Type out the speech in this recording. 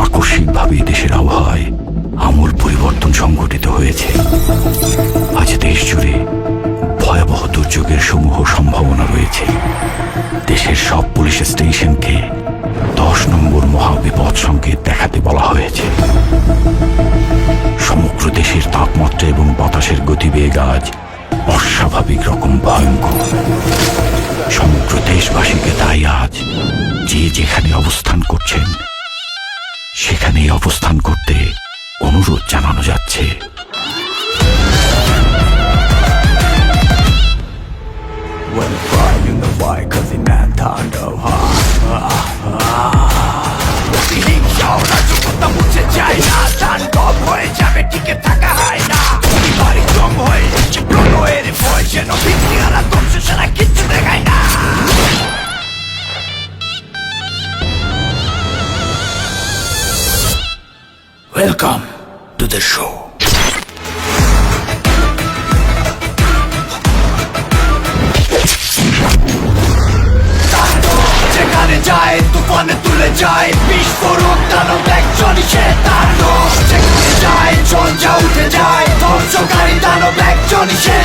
আকস্মিকভাবে দেশের আবহাওয়ায় আমূল পরিবর্তন সংঘটিত হয়েছে। আজ দেশ জুড়ে ভয়াবহ দুর্যোগের সমূহ সম্ভাবনা রয়েছে। দেশের সব পুলিশ স্টেশনকে 10 নম্বর মহাবিপদ সংকেত দেখাতে বলা হয়েছে। সমগ্র দেশের তাপমাত্রা এবং বাতাসের গতিবেগ আজ অস্বাভাবিক রকম ভয়ঙ্কর। সমগ্র দেশবাসীকে তাই আজ যে যেখানে অবস্থান করছেন সেখানেই অবস্থান করতে অনুরোধ জানানো যাচ্ছে। When I cry, you know why, 'cause the man turned up হিং শহরা যুবতা মুছে যায় না, ধান কম হয়ে যাবে টিকে থাকা হয় না। বাড়ি কম হয়ে যাচ্ছে প্রণয়ের ভয়, যেন বিক্রিয়ারা ধ্বংস ছাড়া কিচ্ছু দেখায় না। Welcome to the show. যেখানে যায় তুফানে তুলে যায়, বিস্ফোরক দানব একজনই সে তাণ্ডব। যেখানে যায় ঝঞ্ঝা উঠে যায়, ধ্বংসকারী দানব একজনই সে